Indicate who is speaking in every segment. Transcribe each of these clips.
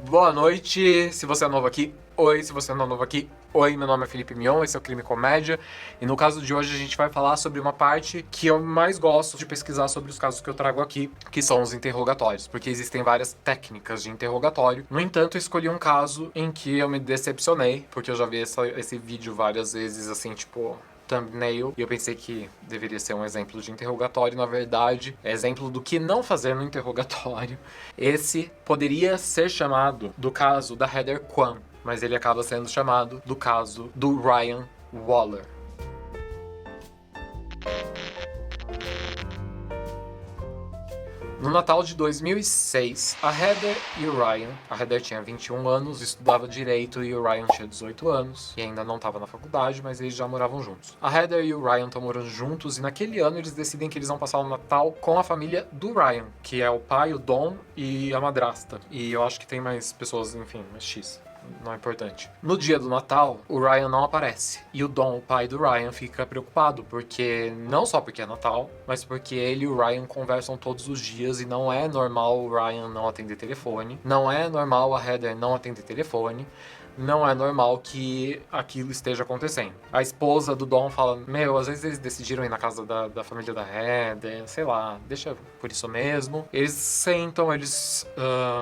Speaker 1: Boa noite, se você é novo aqui. Oi, se você não é novo aqui. Oi, meu nome é Felipe Mion, esse é o Crime e Comédia. E no caso de hoje a gente vai falar sobre uma parte que eu mais gosto de pesquisar sobre os casos que eu trago aqui, que são os interrogatórios, porque existem várias técnicas de interrogatório. No entanto, eu escolhi um caso em que eu me decepcionei, porque eu já vi esse vídeo várias vezes, assim, tipo, thumbnail, e eu pensei que deveria ser um exemplo de interrogatório, na verdade, é exemplo do que não fazer no interrogatório. Esse poderia ser chamado do caso da Heather Kwan, mas ele acaba sendo chamado do caso do Ryan Waller. No Natal de 2006, a Heather e o Ryan, a Heather tinha 21 anos, estudava direito, e o Ryan tinha 18 anos, e ainda não estava na faculdade, mas eles já moravam juntos. A Heather e o Ryan estão morando juntos, e naquele ano eles decidem que eles vão passar o Natal com a família do Ryan, que é o pai, o Don e a madrasta. E eu acho que tem mais pessoas, enfim, mais X. Não é importante. No dia do Natal, o Ryan não aparece. E o Don, o pai do Ryan, fica preocupado, porque não só porque é Natal, mas porque ele e o Ryan conversam todos os dias e não é normal o Ryan não atender telefone. Não é normal a Heather não atender telefone. Não é normal que aquilo esteja acontecendo. A esposa do Don fala, às vezes eles decidiram ir na casa da família da Heather, sei lá, deixa por isso mesmo. Eles sentam, eles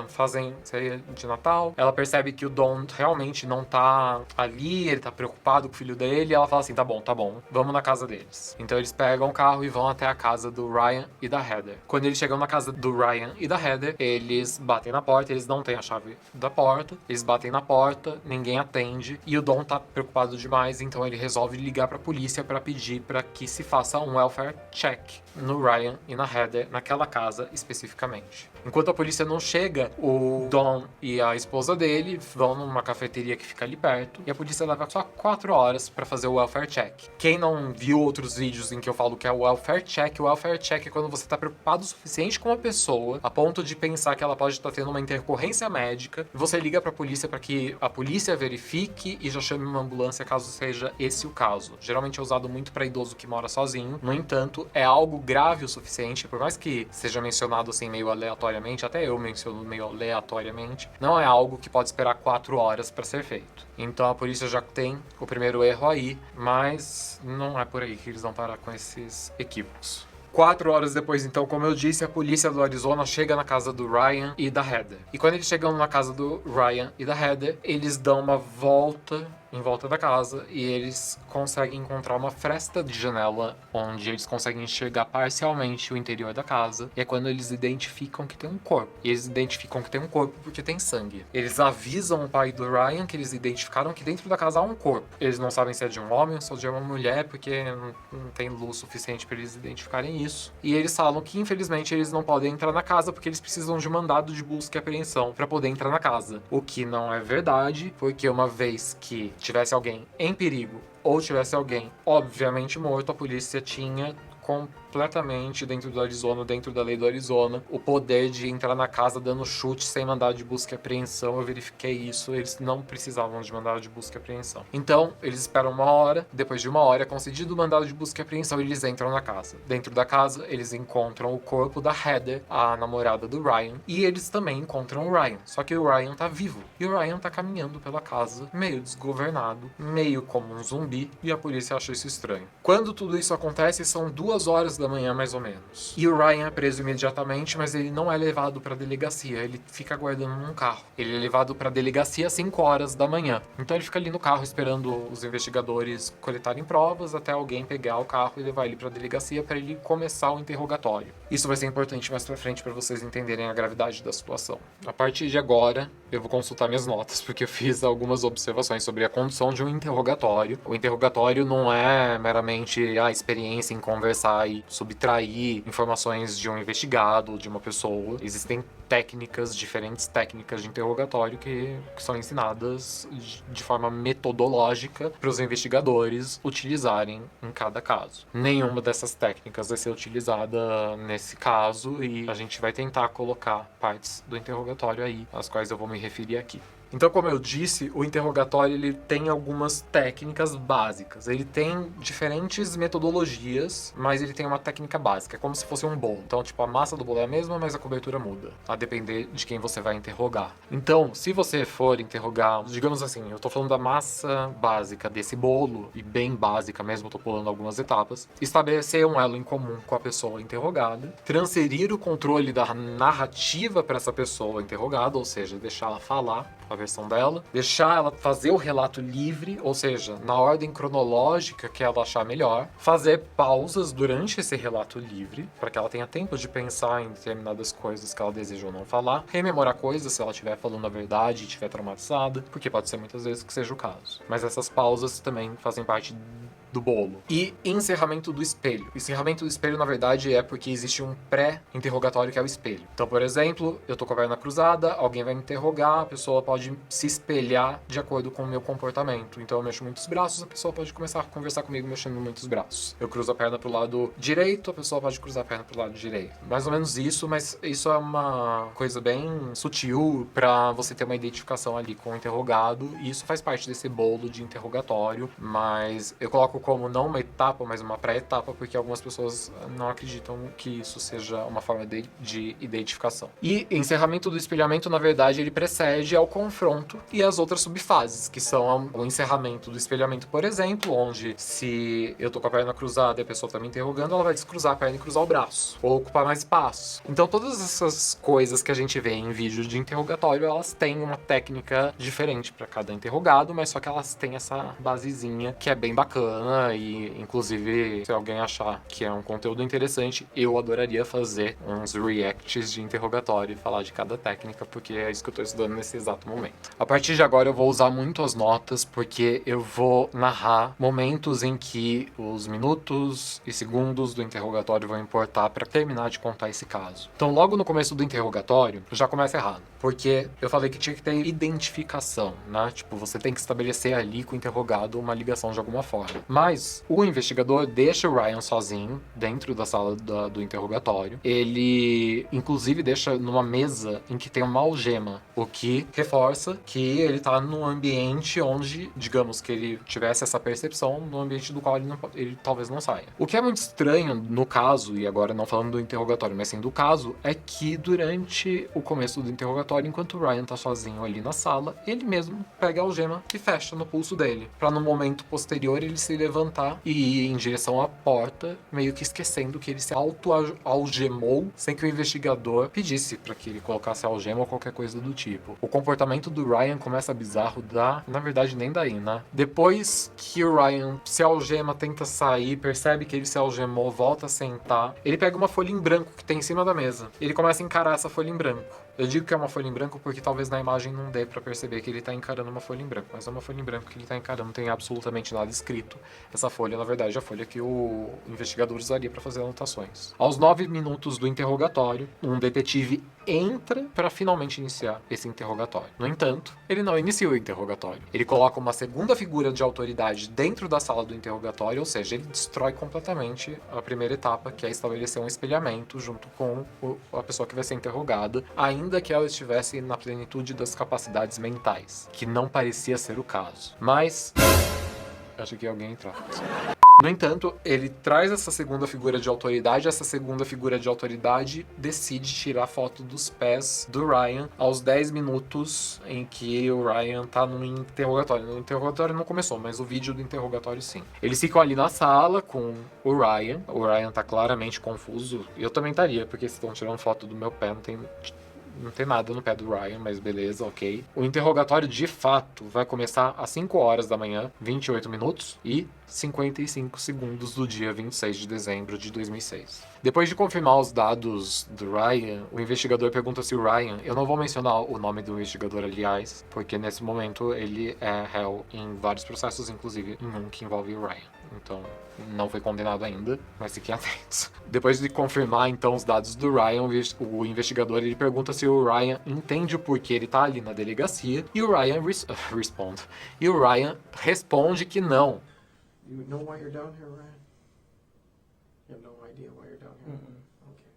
Speaker 1: fazem ceia de Natal. Ela percebe que o Don realmente não tá ali, ele tá preocupado com o filho dele, e ela fala assim, tá bom, vamos na casa deles. Então eles pegam o carro e vão até a casa do Ryan e da Heather. Quando eles chegam na casa do Ryan e da Heather, eles batem na porta, eles não têm a chave da porta, eles batem na porta, ninguém atende, e o Don tá preocupado demais, então ele resolve ligar pra polícia pra pedir pra que se faça um welfare check no Ryan e na Heather, naquela casa especificamente. Enquanto a polícia não chega, o Don e a esposa dele vão numa cafeteria que fica ali perto, e a polícia leva só 4 horas pra fazer o welfare check. Quem não viu outros vídeos em que eu falo que é o welfare check é quando você tá preocupado o suficiente com a pessoa, a ponto de pensar que ela pode estar tendo uma intercorrência médica, e você liga pra polícia pra que a polícia verifique e já chame uma ambulância caso seja esse o caso. Geralmente é usado muito pra idoso que mora sozinho, no entanto, é algo grave o suficiente, por mais que seja mencionado assim meio aleatoriamente, até eu menciono meio aleatoriamente, não é algo que pode esperar 4 horas pra ser feito. Então a polícia já tem o primeiro erro aí, mas não é por aí que eles vão parar com esses equívocos. 4 horas depois, então, como eu disse, a polícia do Arizona chega na casa do Ryan e da Heather. E quando eles chegam na casa do Ryan e da Heather, eles dão uma volta em volta da casa e eles conseguem encontrar uma fresta de janela onde eles conseguem enxergar parcialmente o interior da casa, e é quando eles identificam que tem um corpo. E eles identificam que tem um corpo porque tem sangue. Eles avisam o pai do Ryan que eles identificaram que dentro da casa há um corpo. Eles não sabem se é de um homem ou se é de uma mulher, porque não tem luz suficiente para eles identificarem isso. E eles falam que infelizmente eles não podem entrar na casa porque eles precisam de um mandado de busca e apreensão para poder entrar na casa. O que não é verdade, porque uma vez que tivesse alguém em perigo ou tivesse alguém obviamente morto, a polícia tinha completamente dentro do Arizona, dentro da lei do Arizona, o poder de entrar na casa dando chute sem mandado de busca e apreensão. Eu verifiquei isso, eles não precisavam de mandado de busca e apreensão. Então, eles esperam 1 hora, depois de 1 hora, concedido o mandado de busca e apreensão, eles entram na casa. Dentro da casa, eles encontram o corpo da Heather, a namorada do Ryan, e eles também encontram o Ryan, só que o Ryan tá vivo. E o Ryan tá caminhando pela casa, meio desgovernado, meio como um zumbi, e a polícia acha isso estranho. Quando tudo isso acontece, são 2 horas da manhã, mais ou menos. E o Ryan é preso imediatamente, mas ele não é levado pra delegacia, ele fica aguardando num carro. Ele é levado pra delegacia às 5 horas da manhã. Então ele fica ali no carro esperando os investigadores coletarem provas até alguém pegar o carro e levar ele pra delegacia para ele começar o interrogatório. Isso vai ser importante mais pra frente para vocês entenderem a gravidade da situação. A partir de agora, eu vou consultar minhas notas, porque eu fiz algumas observações sobre a condução de um interrogatório. O interrogatório não é meramente a experiência em conversar e subtrair informações de um investigado, de uma pessoa. Existem técnicas, diferentes técnicas de interrogatório que são ensinadas de forma metodológica para os investigadores utilizarem em cada caso. Nenhuma dessas técnicas vai ser utilizada nesse caso, e a gente vai tentar colocar partes do interrogatório aí, às quais eu vou me referir aqui. Então, como eu disse, o interrogatório ele tem algumas técnicas básicas. Ele tem diferentes metodologias, mas ele tem uma técnica básica. É como se fosse um bolo. Então, tipo, a massa do bolo é a mesma, mas a cobertura muda, a depender de quem você vai interrogar. Então, se você for interrogar, digamos assim, eu tô falando da massa básica desse bolo, e bem básica mesmo, tô pulando algumas etapas, estabelecer um elo em comum com a pessoa interrogada, transferir o controle da narrativa para essa pessoa interrogada, ou seja, deixar ela falar a versão dela, deixar ela fazer o relato livre, ou seja, na ordem cronológica que ela achar melhor, fazer pausas durante esse relato livre, para que ela tenha tempo de pensar em determinadas coisas que ela deseja ou não falar, rememorar coisas se ela estiver falando a verdade e estiver traumatizada, porque pode ser muitas vezes que seja o caso. Mas essas pausas também fazem parte do bolo. E encerramento do espelho. O encerramento do espelho, na verdade, é porque existe um pré-interrogatório que é o espelho. Então, por exemplo, eu tô com a perna cruzada, alguém vai me interrogar, a pessoa pode se espelhar de acordo com o meu comportamento. Então, eu mexo muitos braços, a pessoa pode começar a conversar comigo mexendo muitos braços. Eu cruzo a perna pro lado direito, a pessoa pode cruzar a perna pro lado direito. Mais ou menos isso, mas isso é uma coisa bem sutil pra você ter uma identificação ali com o interrogado, e isso faz parte desse bolo de interrogatório, mas eu coloco como não uma etapa, mas uma pré-etapa, porque algumas pessoas não acreditam que isso seja uma forma de identificação. E encerramento do espelhamento, na verdade, ele precede ao confronto e as outras subfases, que são o encerramento do espelhamento, por exemplo, onde se eu tô com a perna cruzada e a pessoa tá me interrogando, ela vai descruzar a perna e cruzar o braço, ou ocupar mais espaço. Então todas essas coisas que a gente vê em vídeo de interrogatório, elas têm uma técnica diferente para cada interrogado, mas só que elas têm essa basezinha que é bem bacana. E inclusive, se alguém achar que é um conteúdo interessante, eu adoraria fazer uns reacts de interrogatório e falar de cada técnica, porque é isso que eu tô estudando nesse exato momento. A partir de agora eu vou usar muito as notas, porque eu vou narrar momentos em que os minutos e segundos do interrogatório vão importar para terminar de contar esse caso. Então, logo no começo do interrogatório, já começa errado, porque eu falei que tinha que ter identificação, né? Tipo, você tem que estabelecer ali com o interrogado uma ligação de alguma forma. Mas o investigador deixa o Ryan sozinho dentro da sala do interrogatório. Ele, inclusive, deixa numa mesa em que tem uma algema, o que reforça que ele tá num ambiente onde, digamos que ele tivesse essa percepção, no ambiente do qual ele talvez não saia. O que é muito estranho no caso, e agora não falando do interrogatório, mas sim do caso, é que durante o começo do interrogatório, enquanto o Ryan tá sozinho ali na sala, ele mesmo pega a algema e fecha no pulso dele, pra no momento posterior ele se levantar e ir em direção à porta, meio que esquecendo que ele se auto-algemou sem que o investigador pedisse para que ele colocasse a algema ou qualquer coisa do tipo. O comportamento do Ryan começa bizarro na verdade nem daí, né? Depois que o Ryan se algema, tenta sair, percebe que ele se algemou, volta a sentar, ele pega uma folha em branco que tem em cima da mesa. Ele começa a encarar essa folha em branco. Eu digo que é uma folha em branco porque talvez na imagem não dê pra perceber que ele tá encarando uma folha em branco, mas é uma folha em branco que ele tá encarando, não tem absolutamente nada escrito. Essa folha, na verdade, é a folha que o investigador usaria pra fazer anotações. Aos 9 minutos do interrogatório, um detetive entra para finalmente iniciar esse interrogatório. No entanto, ele não inicia o interrogatório. Ele coloca uma segunda figura de autoridade dentro da sala do interrogatório, ou seja, ele destrói completamente a primeira etapa, que é estabelecer um espelhamento junto com a pessoa que vai ser interrogada, ainda que ela estivesse na plenitude das capacidades mentais, que não parecia ser o caso. Mas acho que alguém entrou. No entanto, ele traz essa segunda figura de autoridade. Essa segunda figura de autoridade decide tirar foto dos pés do Ryan aos 10 minutos em que o Ryan tá no interrogatório. No interrogatório não começou, mas o vídeo do interrogatório sim. Eles ficam ali na sala com o Ryan. O Ryan tá claramente confuso. Eu também estaria, porque se estão tirando foto do meu pé, não tem nada no pé do Ryan, mas beleza, ok. O interrogatório, de fato, vai começar às 5 horas da manhã, 28 minutos e 55 segundos do dia 26 de dezembro de 2006. Depois de confirmar os dados do Ryan, o investigador pergunta se o Ryan... Eu não vou mencionar o nome do investigador, aliás, porque nesse momento ele é réu em vários processos, inclusive em um que envolve o Ryan. Então, não foi condenado ainda, mas fiquem atentos. Depois de confirmar, então, os dados do Ryan, o investigador ele pergunta se o Ryan entende o porquê ele tá ali na delegacia, e o Ryan responde. E o Ryan responde que não.
Speaker 2: You know why you're down here, Ryan? You have no idea why you're down here? Okay.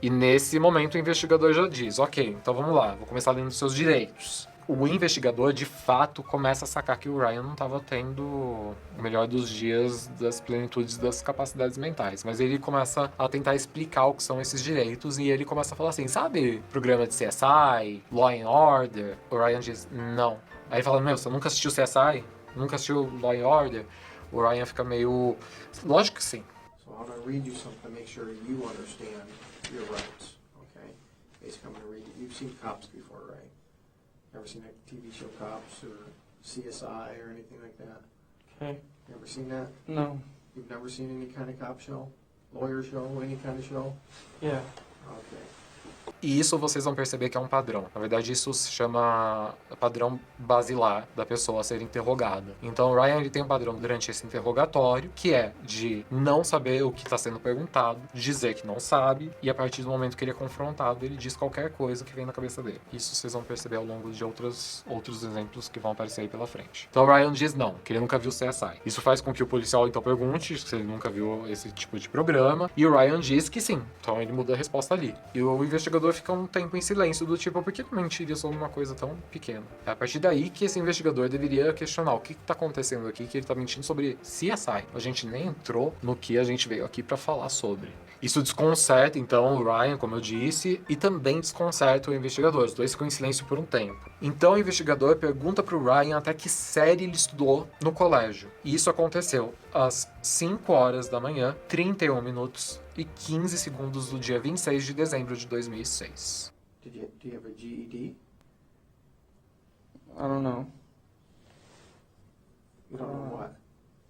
Speaker 1: E nesse momento o investigador já diz, ok, então vamos lá, vou começar lendo seus direitos. o investigador, de fato, começa a sacar que o Ryan não estava tendo o melhor dos dias, das plenitudes das capacidades mentais. Mas ele começa a tentar explicar o que são esses direitos e ele começa a falar assim, sabe programa de CSI, Law and Order? O Ryan diz, não. Aí ele fala, meu, você nunca assistiu CSI? Nunca assistiu Law and Order? O Ryan fica meio... Lógico que sim.
Speaker 2: So I'm going to read you something to make sure you understand your rights, okay? Basically, I'm going to read you. You've seen Cops before, right? Ever seen a TV show Cops or CSI or anything like that?
Speaker 3: Okay.
Speaker 2: You ever seen that?
Speaker 3: No.
Speaker 2: You've never seen any kind of cop show? Lawyer show? Any kind of show?
Speaker 3: Yeah.
Speaker 2: Okay.
Speaker 1: E isso vocês vão perceber que é um padrão. Na verdade, isso se chama padrão basilar da pessoa a ser interrogada. Então, o Ryan ele tem um padrão durante esse interrogatório, que é de não saber o que está sendo perguntado, dizer que não sabe, e a partir do momento que ele é confrontado, ele diz qualquer coisa que vem na cabeça dele. Isso vocês vão perceber ao longo de outros exemplos que vão aparecer aí pela frente. Então, o Ryan diz não, que ele nunca viu CSI. Isso faz com que o policial, então, pergunte se ele nunca viu esse tipo de programa, e o Ryan diz que sim. Então, ele muda a resposta ali. E o investigador fica um tempo em silêncio, do tipo, por que mentiria sobre uma coisa tão pequena? É a partir daí que esse investigador deveria questionar o que tá acontecendo aqui, que ele tá mentindo sobre CSI. A gente nem entrou no que a gente veio aqui pra falar sobre. Isso desconcerta, então, o Ryan, como eu disse, e também desconcerta o investigador. Os dois ficam em silêncio por um tempo. Então, o investigador pergunta pro Ryan até que série ele estudou no colégio. E isso aconteceu às 5 horas da manhã, 31 minutos e 15 segundos do dia 26 de dezembro de 2006.
Speaker 2: Do you have a GED?
Speaker 3: I don't know.
Speaker 2: You don't know what?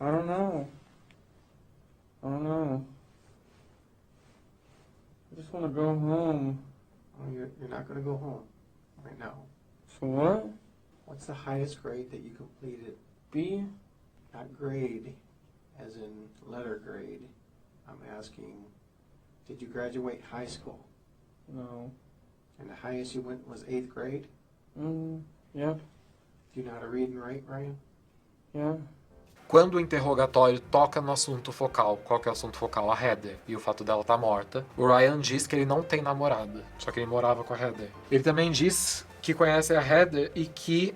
Speaker 3: I don't know. I don't know. I just want to go home.
Speaker 2: Oh, you're not going to go home right now.
Speaker 3: So what?
Speaker 2: What's the highest grade that you completed?
Speaker 3: B?
Speaker 2: Not grade, as in letter grade. I'm asking, did you graduate high school?
Speaker 3: No.
Speaker 2: And the highest you went was 8th grade?
Speaker 3: Yep.
Speaker 2: Do you know how to read and write, Ryan?
Speaker 3: Yeah.
Speaker 1: Quando o interrogatório toca no assunto focal, qual que é o assunto focal? A Heather, e o fato dela estar morta, o Ryan diz que ele não tem namorada, só que ele morava com a Heather. Ele também diz que conhece a Heather e que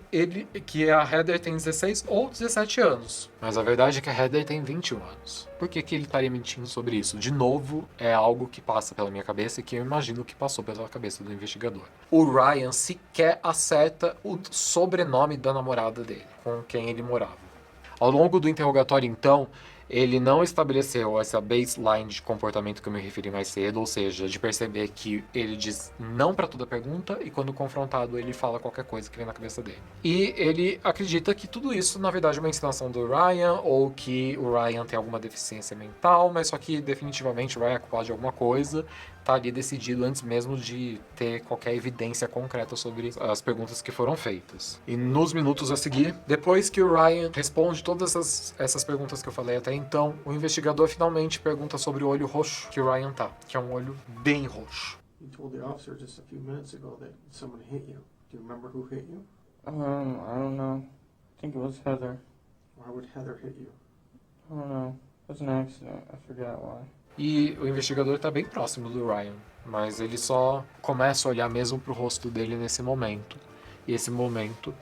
Speaker 1: a Heather tem 16 ou 17 anos. Mas a verdade é que a Heather tem 21 anos. Por que ele estaria mentindo sobre isso? De novo, é algo que passa pela minha cabeça e que eu imagino que passou pela cabeça do investigador. O Ryan sequer acerta o sobrenome da namorada dele, com quem ele morava. Ao longo do interrogatório, então, ele não estabeleceu essa baseline de comportamento que eu me referi mais cedo, ou seja, de perceber que ele diz não para toda pergunta e quando confrontado ele fala qualquer coisa que vem na cabeça dele. E ele acredita que tudo isso, na verdade, é uma encenação do Ryan, ou que o Ryan tem alguma deficiência mental, mas só que definitivamente o Ryan é culpado de alguma coisa, tá ali decidido antes mesmo de ter qualquer evidência concreta sobre as perguntas que foram feitas. E nos minutos a seguir, depois que o Ryan responde todas essas perguntas que eu falei até então, o investigador finalmente pergunta sobre o olho roxo que o Ryan tá, que é um olho bem roxo.
Speaker 2: You told the officer just a few minutes ago that someone hit you. Do you remember who hit you?
Speaker 3: I don't know. I think it was Heather.
Speaker 2: Why would Heather hit you?
Speaker 3: I don't know. It was an accident. I forgot why.
Speaker 1: E o investigador está bem próximo do Ryan, mas ele só começa a olhar mesmo pro rosto dele nesse momento. E esse momento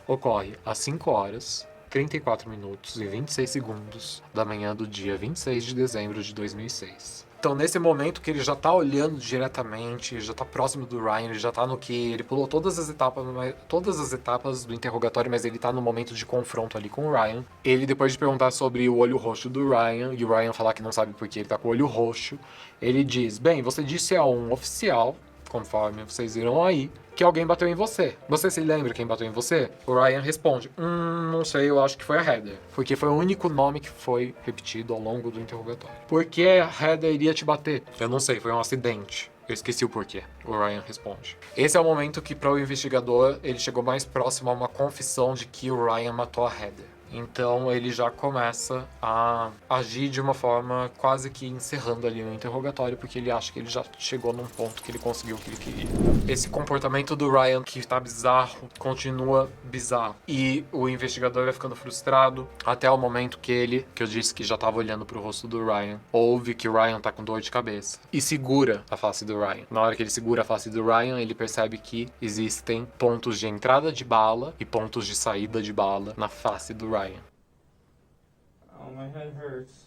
Speaker 1: ocorre às 5 horas, 34 minutos e 26 segundos da manhã do dia 26 de dezembro de 2006. Então, nesse momento que ele já tá olhando diretamente, já tá próximo do Ryan, ele já tá no que... Ele pulou todas as etapas do interrogatório, mas ele tá no momento de confronto ali com o Ryan. Ele, depois de perguntar sobre o olho roxo do Ryan, e o Ryan falar que não sabe por que ele tá com o olho roxo, ele diz, bem, você disse a um oficial, conforme vocês viram aí, que alguém bateu em você. Você se lembra quem bateu em você? O Ryan responde, não sei, eu acho que foi a Heather. Porque foi o único nome que foi repetido ao longo do interrogatório. Por que a Heather iria te bater? Eu não sei, foi um acidente. Eu esqueci o porquê, o Ryan responde. Esse é o momento que, para o investigador, ele chegou mais próximo a uma confissão de que o Ryan matou a Heather. Então ele já começa a agir de uma forma quase que encerrando ali o interrogatório, porque ele acha que ele já chegou num ponto que ele conseguiu o que ele queria. Esse comportamento do Ryan, que tá bizarro, continua bizarro. E o investigador vai ficando frustrado até o momento que eu disse que já tava olhando pro rosto do Ryan, ouve que o Ryan tá com dor de cabeça e segura a face do Ryan. Na hora que ele segura a face do Ryan, ele percebe que existem pontos de entrada de bala e pontos de saída de bala na face do Ryan.
Speaker 3: Oh, my head hurts.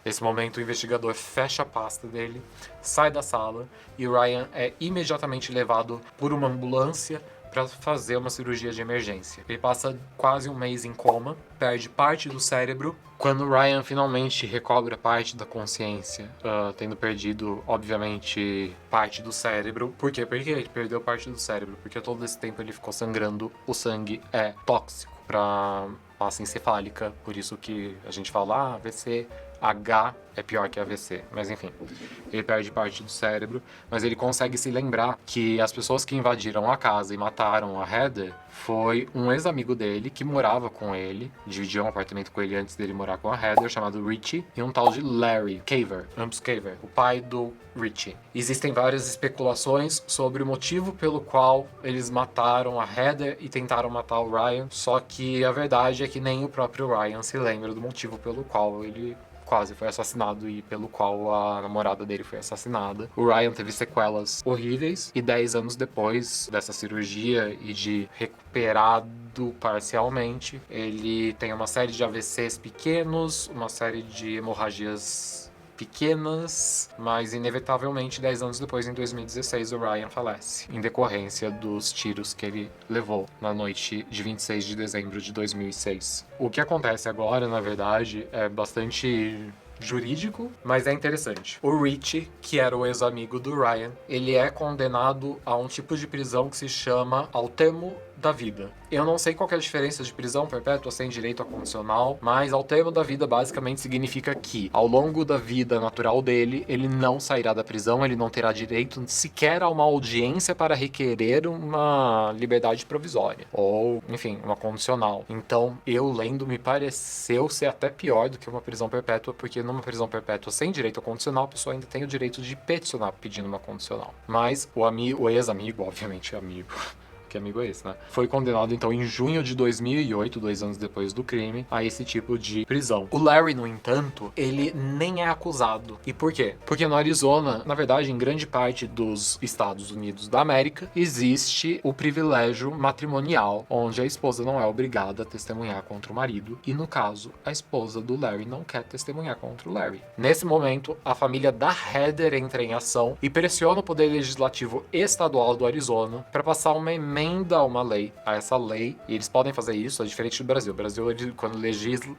Speaker 1: Nesse momento, o investigador fecha a pasta dele, sai da sala e o Ryan é imediatamente levado por uma ambulância para fazer uma cirurgia de emergência. Ele passa quase um mês em coma, perde parte do cérebro. Quando o Ryan finalmente recobra parte da consciência, tendo perdido, obviamente, parte do cérebro. Por quê? Por que ele perdeu parte do cérebro? Porque todo esse tempo ele ficou sangrando. O sangue é tóxico para massa encefálica, por isso que a gente fala, AVC, H é pior que AVC, mas enfim, ele perde parte do cérebro, mas ele consegue se lembrar que as pessoas que invadiram a casa e mataram a Heather foi um ex-amigo dele que morava com ele, dividia um apartamento com ele antes dele morar com a Heather, chamado Richie, e um tal de Larry Caver, ambos Caver, o pai do Richie. Existem várias especulações sobre o motivo pelo qual eles mataram a Heather e tentaram matar o Ryan, só que a verdade é que nem o próprio Ryan se lembra do motivo pelo qual ele quase foi assassinado e pelo qual a namorada dele foi assassinada. O Ryan teve sequelas horríveis e 10 anos depois dessa cirurgia e de recuperado parcialmente, ele tem uma série de AVCs pequenos, uma série de hemorragias pequenas, mas inevitavelmente 10 anos depois, em 2016, o Ryan falece, em decorrência dos tiros que ele levou na noite de 26 de dezembro de 2006. O que acontece agora, na verdade, é bastante jurídico, mas é interessante. O Richie, que era o ex-amigo do Ryan, ele é condenado a um tipo de prisão que se chama ao termo da vida. Eu não sei qual que é a diferença de prisão perpétua sem direito a condicional, mas ao termo da vida basicamente significa que, ao longo da vida natural dele, ele não sairá da prisão, ele não terá direito sequer a uma audiência para requerer uma liberdade provisória, ou, enfim, uma condicional. Então, eu lendo, me pareceu ser até pior do que uma prisão perpétua, porque numa prisão perpétua sem direito a condicional, a pessoa ainda tem o direito de peticionar pedindo uma condicional. Mas o ex-amigo, obviamente amigo, que amigo é esse, né? Foi condenado, então, em junho de 2008, 2 anos depois do crime, a esse tipo de prisão. O Larry, no entanto, ele nem é acusado. E por quê? Porque no Arizona, na verdade, em grande parte dos Estados Unidos da América, existe o privilégio matrimonial, onde a esposa não é obrigada a testemunhar contra o marido. E, no caso, a esposa do Larry não quer testemunhar contra o Larry. Nesse momento, a família da Heather entra em ação e pressiona o Poder Legislativo Estadual do Arizona para passar uma emenda a uma lei, a essa lei, e eles podem fazer isso, é diferente do Brasil. O Brasil, quando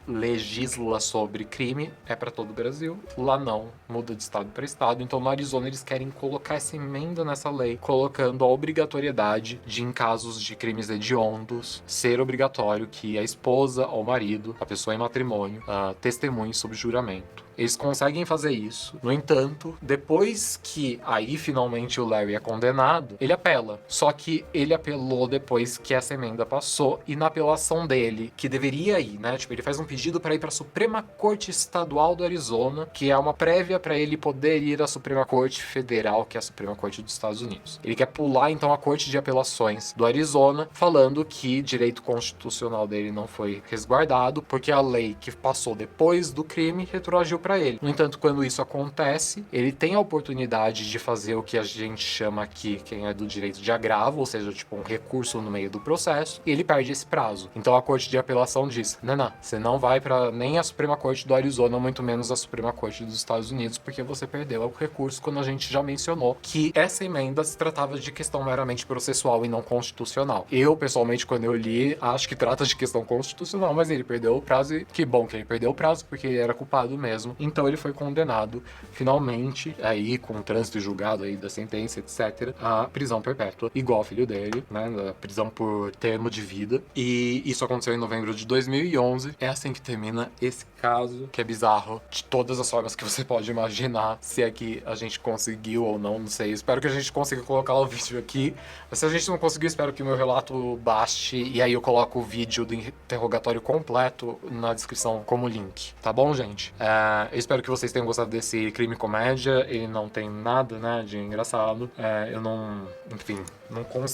Speaker 1: legisla sobre crime, é para todo o Brasil. Lá não, muda de estado para estado. Então, no Arizona, eles querem colocar essa emenda nessa lei, colocando a obrigatoriedade de, em casos de crimes hediondos, ser obrigatório que a esposa ou o marido, a pessoa em matrimônio, testemunhe sob juramento. Eles conseguem fazer isso. No entanto, depois que aí finalmente o Larry é condenado, ele apela. Só que ele apelou depois que essa emenda passou, e na apelação dele, que deveria ir, né? Tipo, ele faz um pedido para ir para a Suprema Corte Estadual do Arizona, que é uma prévia para ele poder ir à Suprema Corte Federal, que é a Suprema Corte dos Estados Unidos. Ele quer pular então a Corte de Apelações do Arizona, falando que direito constitucional dele não foi resguardado, porque a lei que passou depois do crime retroagiu para ele. No entanto, quando isso acontece, ele tem a oportunidade de fazer o que a gente chama aqui, quem é do direito de agravo, ou seja, tipo um recurso no meio do processo, e ele perde esse prazo. Então a Corte de Apelação diz: não, você não vai para nem a Suprema Corte do Arizona, muito menos a Suprema Corte dos Estados Unidos, porque você perdeu o recurso, quando a gente já mencionou que essa emenda se tratava de questão meramente processual e não constitucional. Eu, pessoalmente, quando eu li, acho que trata de questão constitucional, mas ele perdeu o prazo, e que bom que ele perdeu o prazo, porque ele era culpado mesmo. ano. Então ele foi condenado, finalmente, aí com o trânsito e julgado aí da sentença, etc., a prisão perpétua, igual ao filho dele, né? A prisão por termo de vida. E isso aconteceu em novembro de 2011. É assim que termina esse caso, que é bizarro, de todas as formas que você pode imaginar. Se é que a gente conseguiu ou não, não sei. Espero que a gente consiga colocar o vídeo aqui. Mas se a gente não conseguir, espero que o meu relato baste. E aí eu coloco o vídeo do interrogatório completo na descrição como link. Tá bom, gente? Eu espero que vocês tenham gostado desse crime comédia. Ele não tem nada, né, de engraçado. Eu não... Enfim,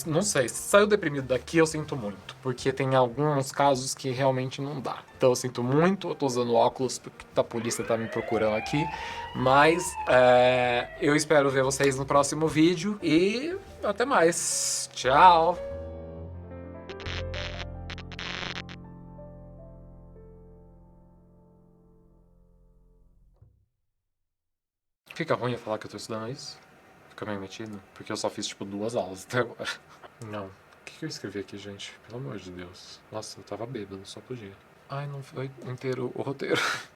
Speaker 1: não sei. Se saiu deprimido daqui, eu sinto muito. Porque tem alguns casos que realmente não dá. Então eu sinto muito. Eu tô usando óculos porque a polícia tá me procurando aqui. Mas eu espero ver vocês no próximo vídeo. E até mais. Tchau! Fica ruim eu falar que eu tô estudando isso? Fica meio metido? Porque eu só fiz, tipo, 2 aulas até agora. Não. O que eu escrevi aqui, gente? Pelo amor de Deus. Nossa, eu tava bêbado, só podia. Ai, não foi inteiro o roteiro.